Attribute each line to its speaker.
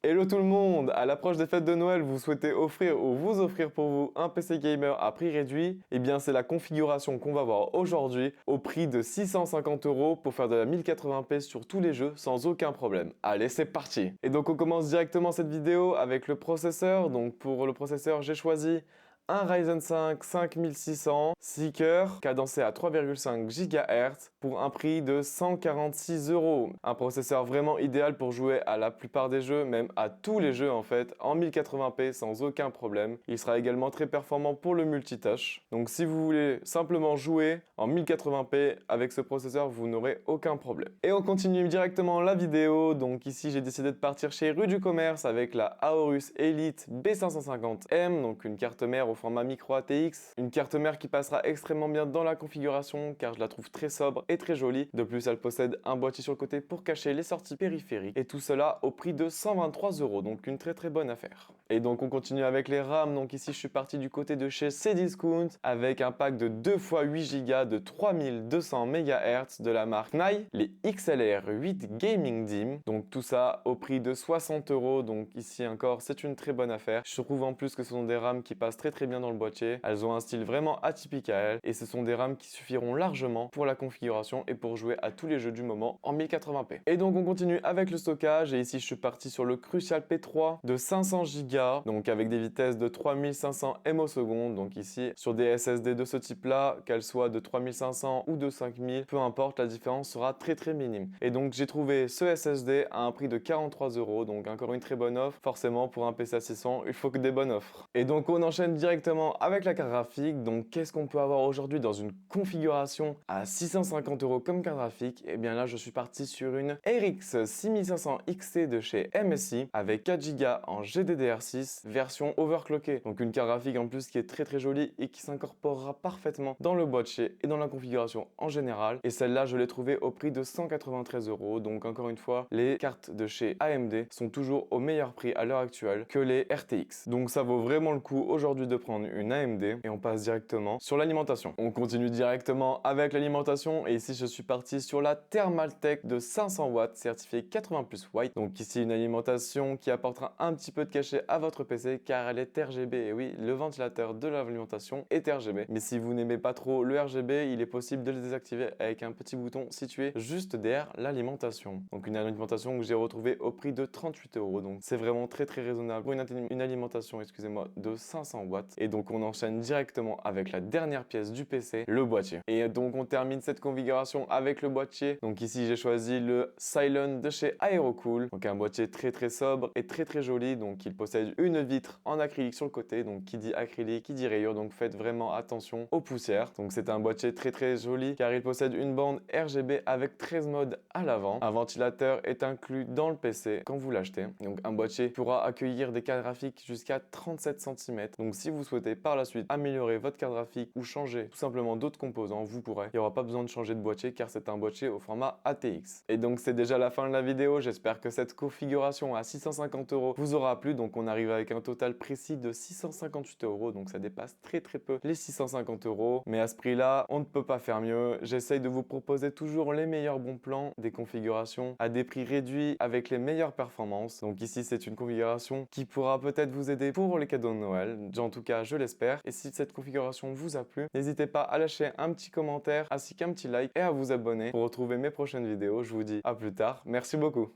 Speaker 1: Hello tout le monde! À l'approche des fêtes de Noël, vous souhaitez offrir ou vous offrir pour vous un PC gamer à prix réduit? Eh bien, c'est la configuration qu'on va voir aujourd'hui au prix de 650 € pour faire de la 1080p sur tous les jeux sans aucun problème. Allez, c'est parti! Et donc, on commence directement cette vidéo avec le processeur. Donc, pour le processeur, j'ai choisi un Ryzen 5 5600, 6 cœurs, cadencé à 3,5 GHz pour un prix de 146 €. Un processeur vraiment idéal pour jouer à la plupart des jeux, même à tous les jeux en fait, en 1080p sans aucun problème. Il sera également très performant pour le multitâche. Donc si vous voulez simplement jouer en 1080p avec ce processeur, vous n'aurez aucun problème. Et on continue directement la vidéo. Donc ici, j'ai décidé de partir chez Rue du Commerce avec la Aorus Elite B550M, donc une carte mère au format micro ATX, une carte mère qui passera extrêmement bien dans la configuration car je la trouve très sobre et très jolie. De plus, elle possède un boîtier sur le côté pour cacher les sorties périphériques et tout cela au prix de 123 €, donc une très bonne affaire. Et donc on continue avec les RAM. Donc ici je suis parti du côté de chez Cdiscount avec un pack de 2 x 8 Go de 3200 MHz de la marque Nai, les XLR 8 Gaming DIMM, donc tout ça au prix de 60 €. Donc ici encore c'est une très bonne affaire. Je trouve en plus que ce sont des RAM qui passent très bien dans le boîtier. Elles ont un style vraiment atypique à elles et ce sont des RAM qui suffiront largement pour la configuration et pour jouer à tous les jeux du moment en 1080p. Et donc on continue avec le stockage et ici je suis parti sur le Crucial P3 de 500 Go, donc avec des vitesses de 3500 ms/s. Donc ici sur des SSD de ce type là, qu'elles soient de 3500 ou de 5000, peu importe, la différence sera très minime. Et donc j'ai trouvé ce SSD à un prix de 43 €, donc encore une très bonne offre. Forcément pour un PC à 600, il faut que des bonnes offres. Et donc on enchaîne directement avec la carte graphique. Donc qu'est-ce qu'on peut avoir aujourd'hui dans une configuration à 650 € comme carte graphique? Et bien là je suis parti sur une RX 6500 XT de chez MSI avec 4 Go en GDDR6 version overclockée. Donc une carte graphique en plus qui est très jolie et qui s'incorporera parfaitement dans le boîtier et dans la configuration en général. Et celle-là je l'ai trouvée au prix de 193 €. Donc encore une fois, les cartes de chez AMD sont toujours au meilleur prix à l'heure actuelle que les RTX. Donc ça vaut vraiment le coup aujourd'hui de prendre une AMD et on passe directement sur l'alimentation. On continue directement avec l'alimentation et ici je suis parti sur la Thermaltake de 500 watts certifiée 80+ White. Donc ici une alimentation qui apportera un petit peu de cachet à votre PC car elle est RGB. Et oui, le ventilateur de l'alimentation est RGB. Mais si vous n'aimez pas trop le RGB, il est possible de le désactiver avec un petit bouton situé juste derrière l'alimentation. Donc une alimentation que j'ai retrouvée au prix de 38 €. Donc c'est vraiment très raisonnable pour une alimentation, excusez-moi, de 500 watts. Et donc on enchaîne directement avec la dernière pièce du PC, le boîtier. Et donc on termine cette configuration avec le boîtier. Donc ici j'ai choisi le Cylon de chez Aerocool. Donc un boîtier très sobre et très joli. Donc il possède une vitre en acrylique sur le côté. Donc qui dit acrylique, qui dit rayure. Donc faites vraiment attention aux poussières. Donc c'est un boîtier très joli car il possède une bande RGB avec 13 modes à l'avant. Un ventilateur est inclus dans le PC quand vous l'achetez. Donc un boîtier pourra accueillir des cartes graphiques jusqu'à 37 cm. Donc si vous souhaitez par la suite améliorer votre carte graphique ou changer tout simplement d'autres composants, vous pourrez. Il n'y aura pas besoin de changer de boîtier car c'est un boîtier au format ATX. Et donc c'est déjà la fin de la vidéo. J'espère que cette configuration à 650 € vous aura plu. Donc on arrive avec un total précis de 658 €. Donc ça dépasse très peu les 650 €. Mais à ce prix-là, on ne peut pas faire mieux. J'essaye de vous proposer toujours les meilleurs bons plans, des configurations à des prix réduits avec les meilleures performances. Donc ici c'est une configuration qui pourra peut-être vous aider pour les cadeaux de Noël. En tout cas, je l'espère. Et si cette configuration vous a plu, n'hésitez pas à lâcher un petit commentaire ainsi qu'un petit like et à vous abonner pour retrouver mes prochaines vidéos. Je vous dis à plus tard. Merci beaucoup.